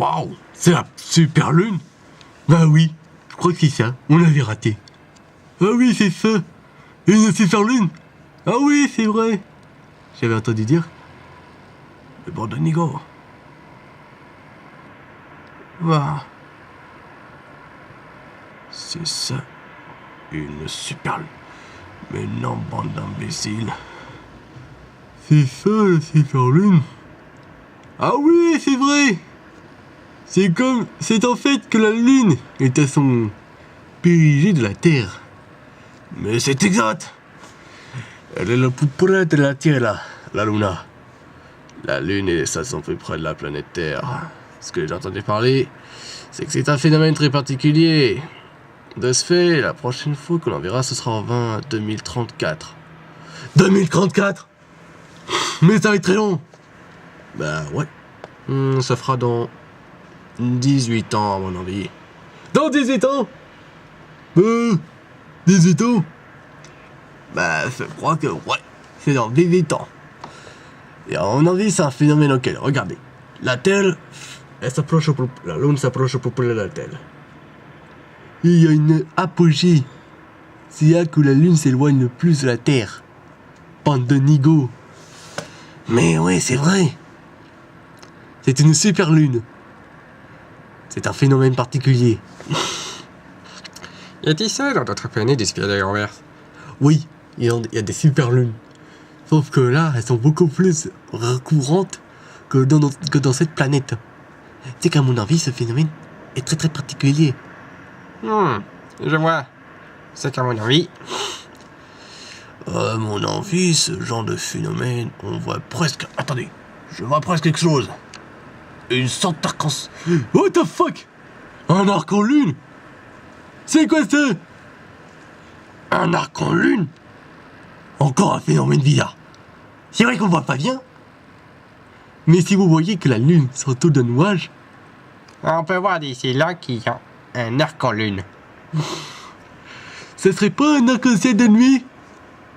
Waouh, c'est la super lune. Bah oui, je crois que c'est ça, on l'avait raté. Ah oui, c'est ça, une super lune. Ah oui, c'est vrai. J'avais entendu dire. Le bord de Nigo. Waouh. C'est ça, une super lune. Mais non, bande d'imbéciles. C'est ça, la super lune. Ah oui, c'est vrai. C'est en fait que la lune est à son périgée de la Terre. Mais c'est exact. Elle est le plus près de la Terre, là, la Luna. La lune est ça sont plus près de la planète Terre. Ce que j'ai entendu parler, c'est que c'est un phénomène très particulier. De ce fait, la prochaine fois que l'on verra, ce sera en 2034. 2034. Mais ça va être très long. Bah ouais. Ça fera dans 18 ans, à mon avis. Dans 18 ans 18 ans. Bah, je crois que ouais. C'est dans 18 ans. Et à mon avis, c'est un phénomène auquel, regardez. La Terre, la Lune s'approche au plus près de la Terre. Il y a une apogée. C'est là que la Lune s'éloigne le plus de la Terre. Bande de nigo. Mais ouais, c'est vrai. C'est une super lune. C'est un phénomène particulier. Y a-t-il ça dans d'autres planètes du spirale inverse? Oui, il y a des super lunes. Sauf que là, elles sont beaucoup plus recourantes que dans cette planète. C'est qu'à mon avis, ce phénomène est très très particulier. Je vois. C'est qu'à mon avis. À mon avis, ce genre de phénomène, on voit presque... Attendez, je vois presque quelque chose. Une sorte d'arc-en-ciel. What the fuck? Un arc en lune? C'est quoi ça? Un arc en lune? Encore un phénomène bizarre. C'est vrai qu'on voit pas bien. Mais si vous voyez que la lune s'entoure d'un nuage... On peut voir d'ici là qu'il y a un arc en lune. Ce serait pas un arc-en-ciel de nuit?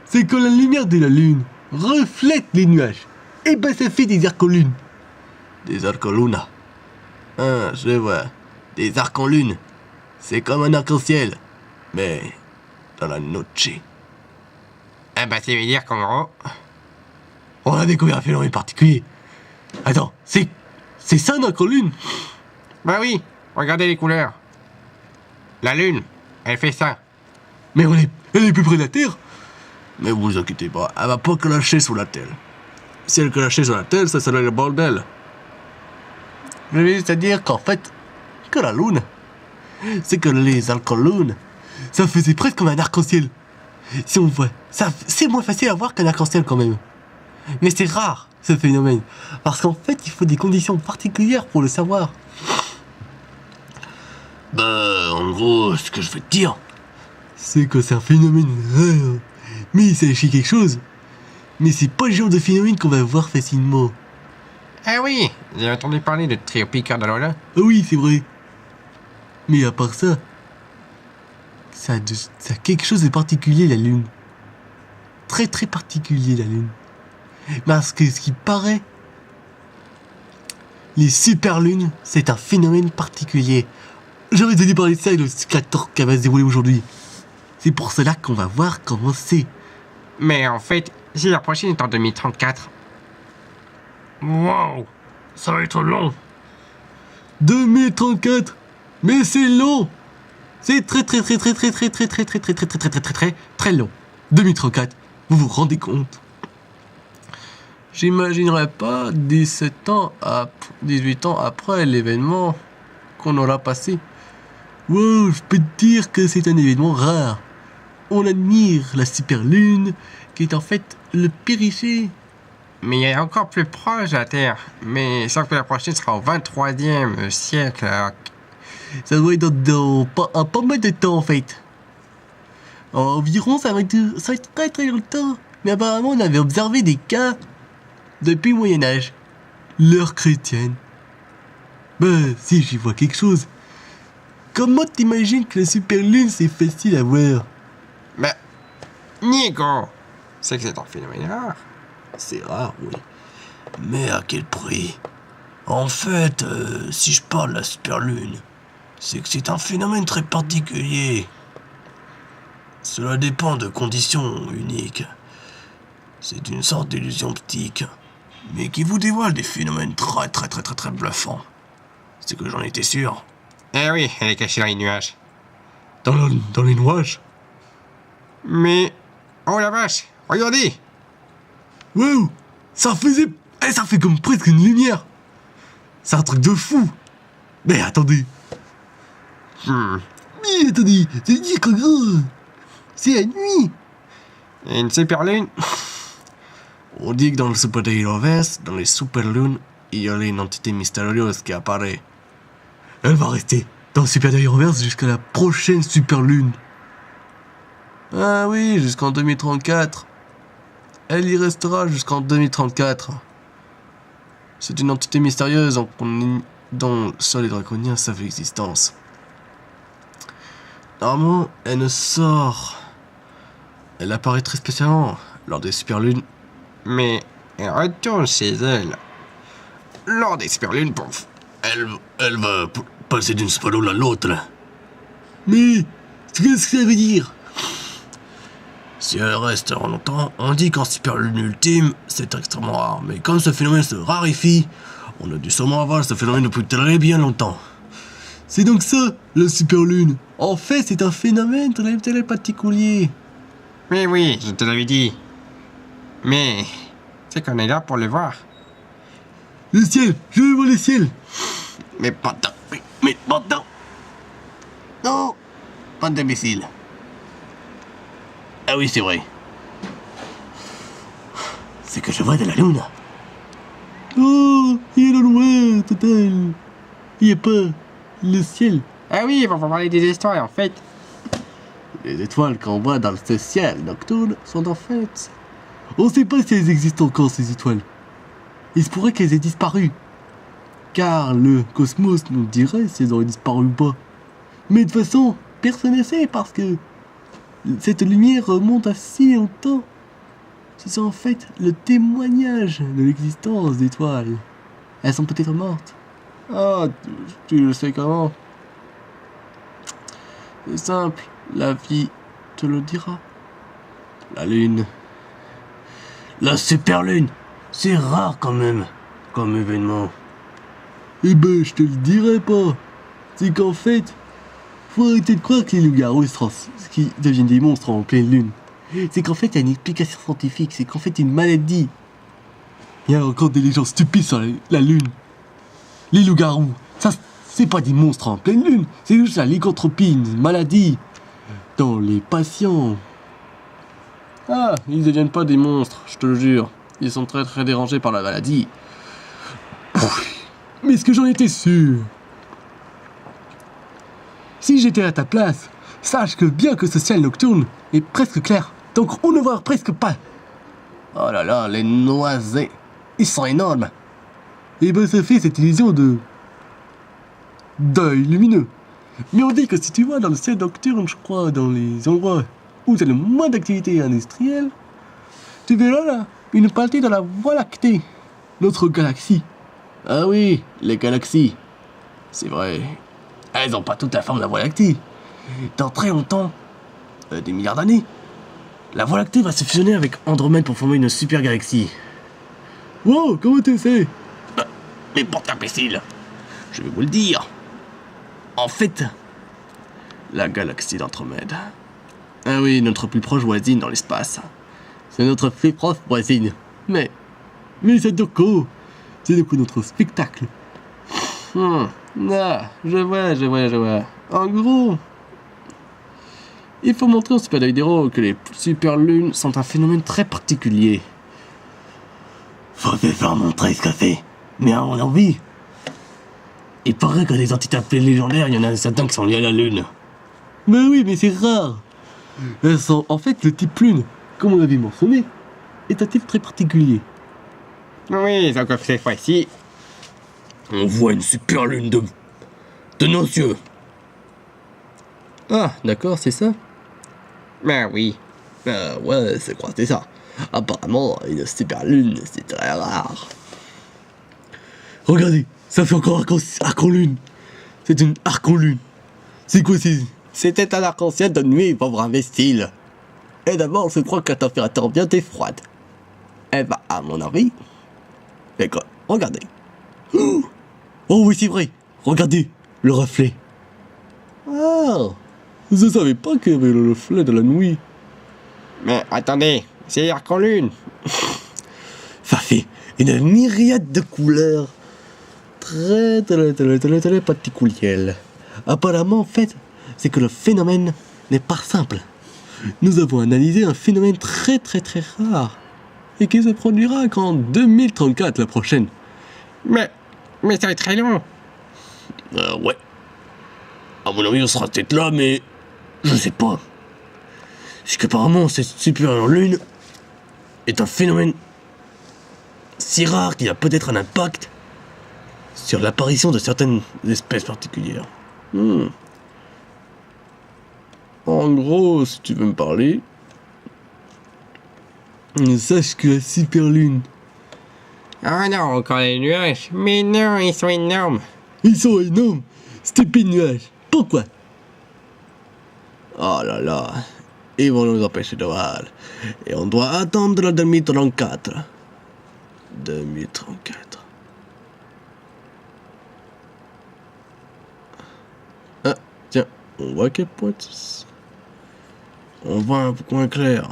C'est quand la lumière de la lune reflète les nuages. Et ben ça fait des arcs en lune. Des arcs en luna. Ah, je vois. Des arcs en lune. C'est comme un arc-en-ciel. Mais dans la noche. Ah bah ça veut dire qu'en gros... On a découvert un phénomène particulier. Attends, c'est ça un arc en lune? Bah oui, regardez les couleurs. La lune, elle fait ça. Mais elle est plus près de la Terre. Mais vous inquiétez pas, elle va pas clasher sur la Terre. Si elle clashait sur la Terre, ça serait le bordel. Je veux juste dire qu'en fait, que la lune, c'est que les arcs en lune, ça faisait presque comme un arc-en-ciel. Si on voit, ça, c'est moins facile à voir qu'un arc-en-ciel quand même. Mais c'est rare, ce phénomène. Parce qu'en fait, il faut des conditions particulières pour le savoir. Bah, en gros, ce que je veux te dire, c'est que c'est un phénomène rare. Mais il s'agit quelque chose. Mais c'est pas le genre de phénomène qu'on va voir facilement. Ah oui, j'ai entendu parler de trio piqueur de Lola. Ah oui, c'est vrai. Mais à part ça, ça a quelque chose de particulier, la Lune. Très très particulier, la Lune. Parce que ce qui paraît, les super lunes, c'est un phénomène particulier. J'avais entendu parler de ça avec le Scator qui va se dérouler aujourd'hui. C'est pour cela qu'on va voir comment c'est. Mais en fait, si la prochaine est en 2034. Wow, ça va être long. 2034, mais c'est long. C'est très long. 2034, vous vous rendez compte? J'imaginerais pas 18 ans après l'événement qu'on aura passé. Wow, je peux te dire que c'est un événement rare. On admire la super lune, qui est en fait le périgée. Mais il est encore plus proche de la Terre. Mais sauf que la prochaine sera au 23e siècle. Alors... Ça doit être dans pas mal de temps en fait. Environ, ça va être très très longtemps. Mais apparemment, on avait observé des cas depuis le Moyen-Âge. L'heure chrétienne. Ben, si j'y vois quelque chose. Comment t'imagines que la super lune c'est facile à voir? Ben, Nico, c'est que c'est un phénomène rare. C'est rare, oui. Mais à quel prix? En fait, si je parle de la superlune, c'est que c'est un phénomène très particulier. Cela dépend de conditions uniques. C'est une sorte d'illusion optique, mais qui vous dévoile des phénomènes très bluffants. C'est que j'en étais sûr. Eh oui, elle est cachée dans les nuages. Dans les nuages? Mais... Oh la vache, regardez! Wow! Ça fait comme presque une lumière! C'est un truc de fou! Mais attendez! Mais attendez! C'est dire que gros! C'est la nuit! Et une superlune? On dit que dans le Super-Héroverse, dans les superlunes, il y a une entité mystérieuse qui apparaît. Elle va rester dans le Super-Héroverse jusqu'à la prochaine superlune. Ah oui, jusqu'en 2034. Elle y restera jusqu'en 2034. C'est une entité mystérieuse dont seuls les draconiens savent l'existence. Normalement, elle ne sort. Elle apparaît très spécialement lors des superlunes. Mais elle retourne chez elle. Lors des superlunes, pouf. Elle va passer d'une superlune à l'autre, là. Mais, qu'est-ce que ça veut dire? Si elle reste longtemps, on dit qu'en superlune ultime, c'est extrêmement rare. Mais comme ce phénomène se raréfie, on a dû sûrement avoir ce phénomène depuis très bien longtemps. C'est donc ça, la superlune. En fait, c'est un phénomène très particulier. Oui, je te l'avais dit. Mais... c'est qu'on est là pour le voir. Le ciel, je veux voir le ciel. Mais pas tant, mais pas tant. Non, pas d'imbécile. Ah oui, c'est vrai. C'est que je vois de la lune. Oh, il est dans loin, total. Il n'y a pas le ciel. Ah oui, on va parler des histoires, en fait. Les étoiles qu'on voit dans ce ciel nocturne sont en fait... On ne sait pas si elles existent encore, ces étoiles. Il se pourrait qu'elles aient disparu. Car le cosmos nous dirait si elles auraient disparu ou pas. Mais de toute façon, personne ne sait parce que cette lumière remonte à si longtemps. Ce sont en fait le témoignage de l'existence d'étoiles. Elles sont peut-être mortes. Ah, tu le sais comment? C'est simple, la vie te le dira. La lune. La superlune, c'est rare quand même, comme événement. Eh ben, je te le dirai pas. C'est qu'en fait, faut arrêter de croire que les loups-garous qui deviennent des monstres en pleine lune. C'est qu'en fait, il y a une explication scientifique, c'est qu'en fait, une maladie. Il y a encore des légendes stupides sur la lune. Les loups-garous, ça, c'est pas des monstres en pleine lune, c'est juste la lycanthropie, une maladie. Dans les patients. Ah, ils deviennent pas des monstres, je te le jure. Ils sont très dérangés par la maladie. Mais est-ce que j'en étais sûr? Si j'étais à ta place, sache que bien que ce ciel nocturne est presque clair, donc on ne voit presque pas. Oh là là, les noisettes, ils sont énormes. Et ben ça fait cette illusion d'œil lumineux. Mais on dit que si tu vois dans le ciel nocturne, je crois, dans les endroits où il y a le moins d'activité industrielle, tu verras là une partie de la Voie lactée, notre galaxie. Ah oui, les galaxies. C'est vrai. Elles n'ont pas toute la forme de la Voie lactée. Dans très longtemps, des milliards d'années, la Voie lactée va se fusionner avec Andromède pour former une super galaxie. Wow, comment tu sais? Mais pour imbécile, je vais vous le dire. En fait, la galaxie d'Andromède. Ah oui, notre plus proche voisine dans l'espace. C'est notre plus proche voisine. Mais c'est Doko. C'est du coup notre spectacle. Ah, je vois. En gros, il faut montrer au Super Héros que les superlunes sont un phénomène très particulier. Faut te faire montrer ce que c'est. Mais à mon envie, il paraît que des entités appelées légendaires, il y en a certains qui sont liés à la lune. Mais oui, mais c'est rare. Elles sont en fait le type lune, comme on l'avait mentionné, est un type très particulier. Oui, donc cette fois-ci... on voit une super lune de nos yeux. Ah, d'accord, c'est ça? Ben oui. Ouais, c'est quoi, c'est ça. Apparemment, une super lune, c'est très rare. Regardez, Ça fait encore arc en lune. C'est une arc en lune. C'est quoi c'est? C'était un arc-en-ciel de nuit, pauvre imbécile. Et d'abord, je crois que la température bien est froide. Eh ben, à mon avis... Et quoi? Regardez. Oh oui, c'est vrai. Regardez, le reflet. Ah, Je savais pas qu'il y avait le reflet de la nuit. Mais attendez, c'est arc en lune. ça fait une myriade de couleurs. Très particulières. Apparemment, en fait, c'est que le phénomène n'est pas simple. Nous avons analysé un phénomène très rare. Et qui se produira qu'en 2034 la prochaine. Mais ça va être très long. Ouais. À mon avis, on sera peut-être là, mais je sais pas. C'est qu'apparemment, cette super lune est un phénomène si rare qu'il a peut-être un impact sur l'apparition de certaines espèces particulières. En gros, si tu veux me parler, sache que la super lune, Ah non, encore les nuages. Mais non, ils sont énormes. ils sont énormes. Stupide nuage. Pourquoi? Oh là là, ils vont nous empêcher de voir. Et on doit attendre le 2034. 2034. Ah, tiens, on voit quel point. On voit un point clair.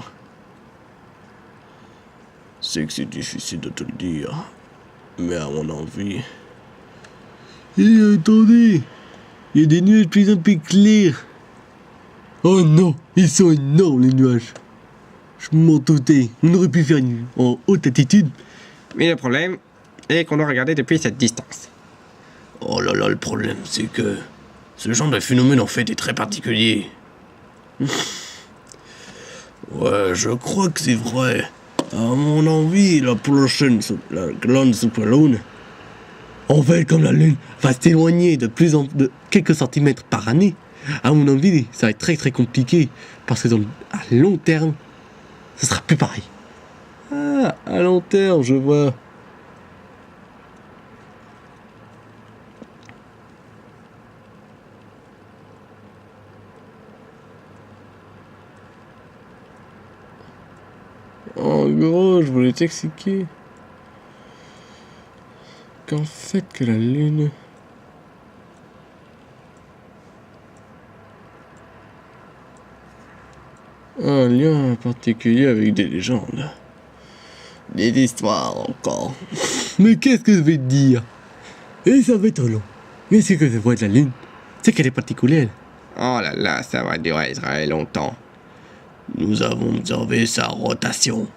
C'est que c'est difficile de te le dire, mais à mon envie. Et attendez, il y a des nuages de plus en plus clairs. Oh non, ils sont énormes les nuages. Je m'en doutais, on aurait pu faire en haute altitude. Mais le problème est qu'on doit regarder depuis cette distance. Oh là là, le problème c'est que ce genre de phénomène en fait est très particulier. Ouais, je crois que c'est vrai. À mon envie, la prochaine, la grande superlune, en fait, comme la lune va s'éloigner de quelques centimètres par année, à mon avis, ça va être très compliqué, parce que à long terme, ce sera plus pareil. Ah, à long terme, je vois. En gros, je voulais t'expliquer qu'en fait que la lune a un lien particulier avec des légendes. des histoires encore. Mais qu'est-ce que je vais te dire? Et ça va être long. Mais ce que je vois de la lune, c'est qu'elle est particulière. Oh là là, ça va durer très longtemps. Nous avons observé sa rotation.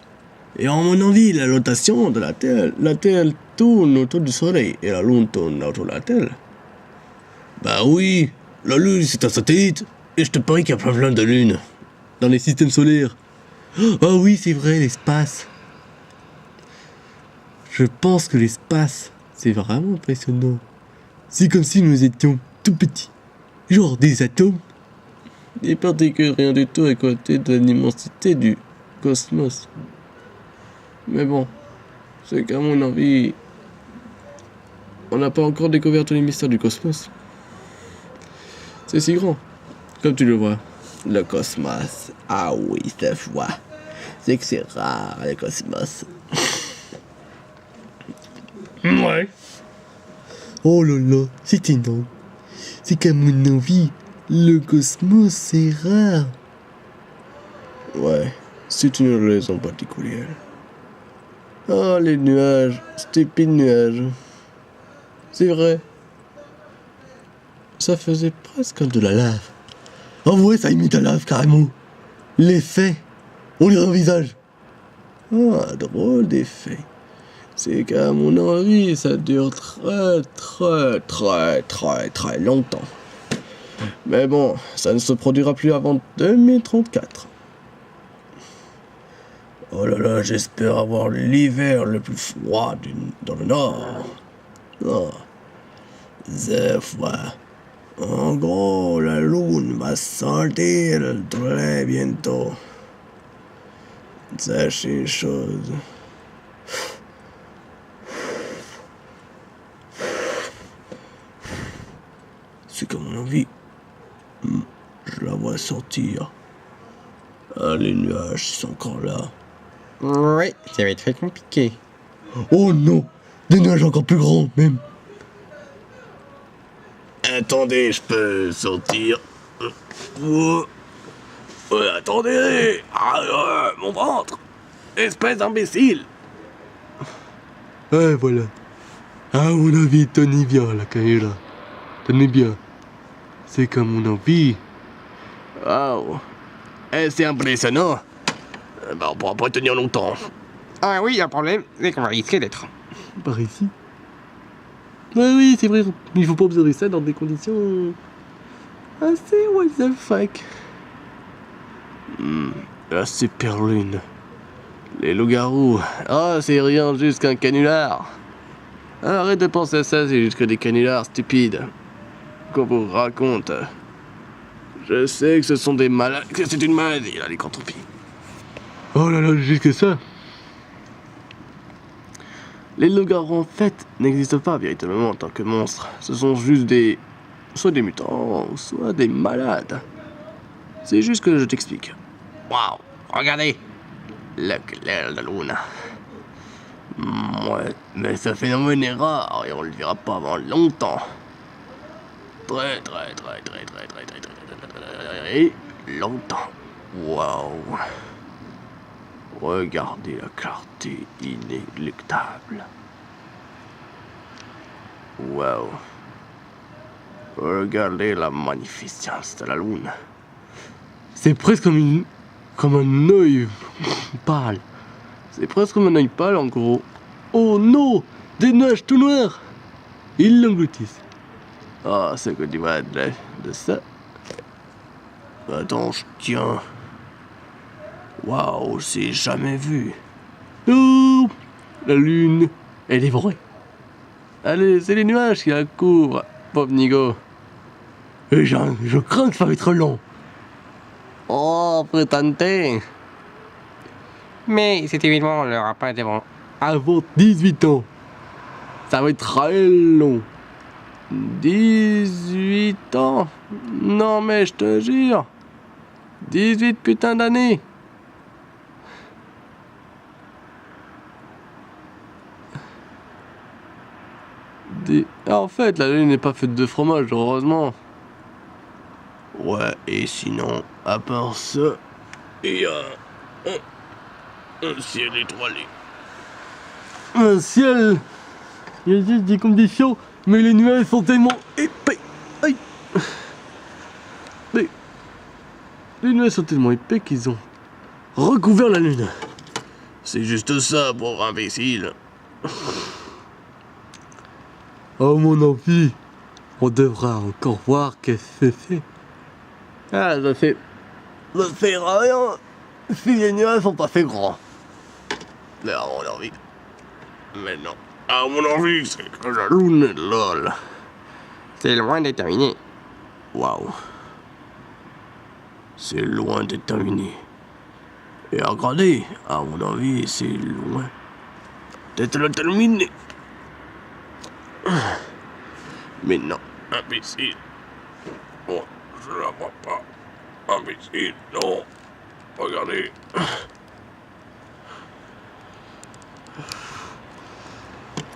Et à mon avis, la rotation de la Terre tourne autour du Soleil et la Lune tourne autour de la Terre. Bah oui, la Lune c'est un satellite, et je te parie qu'il y a plein de lunes dans les systèmes solaires. Ah oui, c'est vrai, l'espace. Je pense que l'espace, c'est vraiment impressionnant. C'est comme si nous étions tout petits, genre des atomes. Des particules rien du tout à côté de l'immensité du cosmos. Mais bon, c'est qu'à mon avis, on n'a pas encore découvert tous les mystères du cosmos. C'est si grand, comme tu le vois. Le cosmos. Ah oui, ça je vois. C'est que c'est rare, le cosmos. Ouais. Oh là là, c'est énorme. C'est qu'à mon avis, le cosmos c'est rare. Ouais, c'est une raison particulière. Oh, les nuages, stupides nuages. C'est vrai. Ça faisait presque de la lave. Oh ouais, ça imite la lave carrément. L'effet, on les envisage. Ah, drôle d'effet. C'est qu'à mon avis, ça dure très longtemps. Mais bon, ça ne se produira plus avant 2034. Oh là là, j'espère avoir l'hiver le plus froid dans le nord. Oh, c'est froid. En gros, la lune va sortir très bientôt. C'est une chose. c'est comme mon envie. Je la vois sortir. Ah, les nuages sont encore là. Ouais, ça va être très compliqué. Oh non! Des nuages encore plus grands, même. Attendez, je peux sortir. Attendez! Mon ventre! Espèce d'imbécile! Ah, voilà. À mon avis, tenez bien la caméra. Tenez bien. C'est comme mon envie. Waouh. Eh, c'est impressionnant. On pourra pas tenir longtemps. Ah oui, le problème, c'est qu'on va risquer d'être. Par ici. Oui, c'est vrai. Il faut pas observer ça dans des conditions assez what the fuck. La super lune. Les loups-garous. Ah, c'est rien, juste qu'un canular. Arrête de penser à ça, c'est juste que des canulars stupides. Qu'on vous raconte. Je sais que ce sont des malades, que c'est une maladie, la lycanthropie. Oh là là, juste que ça. Les loups-garous, en fait, n'existent pas véritablement en tant que monstres. Ce sont juste des... soit des mutants, soit des malades. C'est juste que je t'explique. Waouh, regardez. Le clair de la lune. Ouais, mais ce phénomène est rare et on le verra pas avant longtemps. Très longtemps. Waouh. Regardez la clarté inéluctable. Waouh. Regardez la magnificence de la lune. C'est presque comme un œil pâle. C'est presque comme un œil pâle en gros. Oh non! Des nuages tout noirs! Ils l'engloutissent. Ah, c'est que tu vois de ça. Attends, je tiens. Waouh, j'ai jamais vu. Oh, la lune est dévorée. Allez, c'est les nuages qui la couvrent, pauvre Nigo. Et je crains que ça va être long. Oh, prétendez. Mais cet événement ne l'aura pas devant. Avant 18 ans. Ça va être très long. 18 ans? Non mais je te jure. 18 putains d'années. En fait, la lune n'est pas faite de fromage, heureusement. Ouais, et sinon, à part ça, il y a un ciel étoilé. Un ciel. Il y a juste des conditions, mais les nuages sont tellement épais. Aïe. Mais les nuages sont tellement épais qu'ils ont recouvert la lune. C'est juste ça, pauvre imbécile. Oh mon envie, on devra encore voir qu'est-ce que c'est. Ah, ça fait rien si les nuages sont pas fait grands. Mais à mon envie. Mais non. À mon envie, c'est que la lune est lol. C'est loin d'être terminé. Waouh. C'est loin d'être terminé. Et regardez, à mon avis, c'est loin d'être terminé. Mais non, imbécile. Oh, je la vois pas. Imbécile, non. Regardez.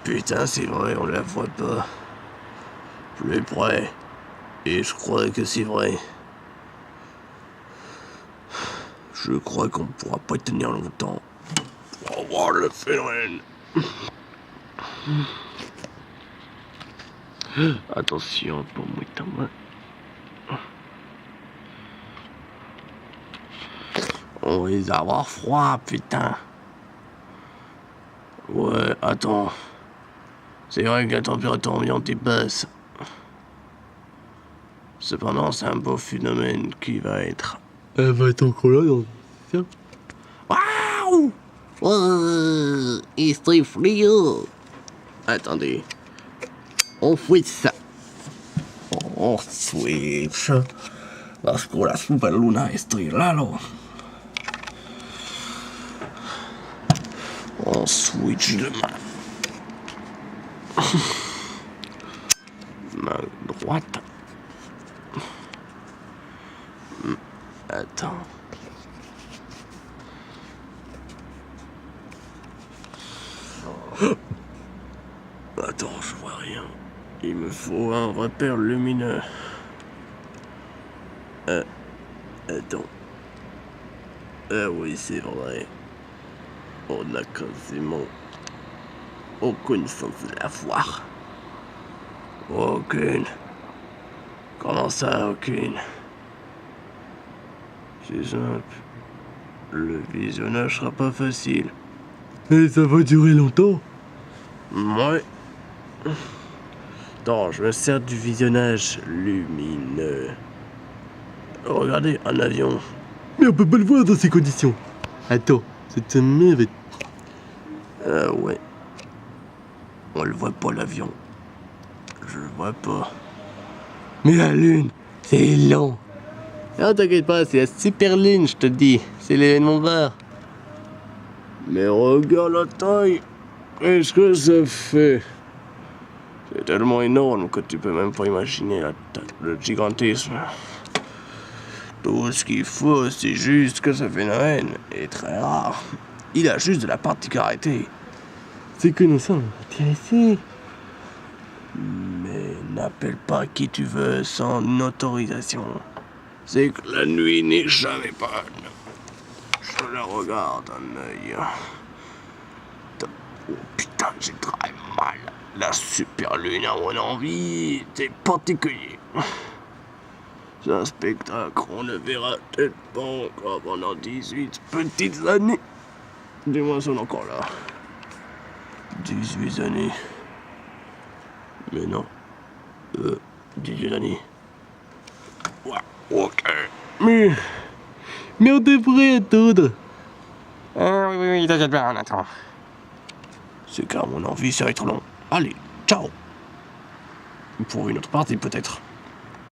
Putain, c'est vrai, on la voit pas. Plus près. Et je crois que c'est vrai. Je crois qu'on ne pourra pas tenir longtemps pour voir le phénomène. Attention, pour moi, ta main. On va avoir froid, putain. Ouais, attends. C'est vrai que la température ambiante est basse. Cependant, c'est un beau phénomène qui va être... Elle va être encore là, dans... Tiens. Waouh! C'est très frio. Attendez. On switch. On switch. Parce que la super luna est là. On switch de main. Main droite. Attends. Attends, je vois rien. Il me faut un repère lumineux. Attends. Ah oui, c'est vrai. On n'a quasiment aucune chance de la voir. Aucune. Comment ça, aucune? C'est simple. Le visionnage sera pas facile. Et ça va durer longtemps? Ouais. Attends, je me sers du visionnage lumineux. Regardez, un avion. Mais on peut pas le voir dans ces conditions. Attends, cette main va... ouais. On le voit pas, l'avion. Je le vois pas. Mais la lune, c'est long. Non, t'inquiète pas, c'est la super lune, je te dis. C'est l'événement rare. Mais regarde la taille. Qu'est-ce que ça fait? C'est tellement énorme que tu peux même pas imaginer le gigantisme. Tout ce qu'il faut, c'est juste que ce phénomène est très rare. Il a juste de la particularité. C'est que nous sommes intéressés. Mais n'appelle pas qui tu veux sans autorisation. C'est que la nuit n'est jamais bonne. Je la regarde un œil. Oh putain, j'ai très mal. La super lune à mon envie, c'est particulier. C'est un spectacle qu'on ne verra peut-être pas encore pendant 18 petites années. Dis-moi, sont encore là. 18 années. Mais non. 18 années. Ouais, ok. Mais on devrait attendre. Oui, t'inquiète pas, on attend. C'est car mon envie serait trop long. Allez, ciao. Pour une autre partie peut-être.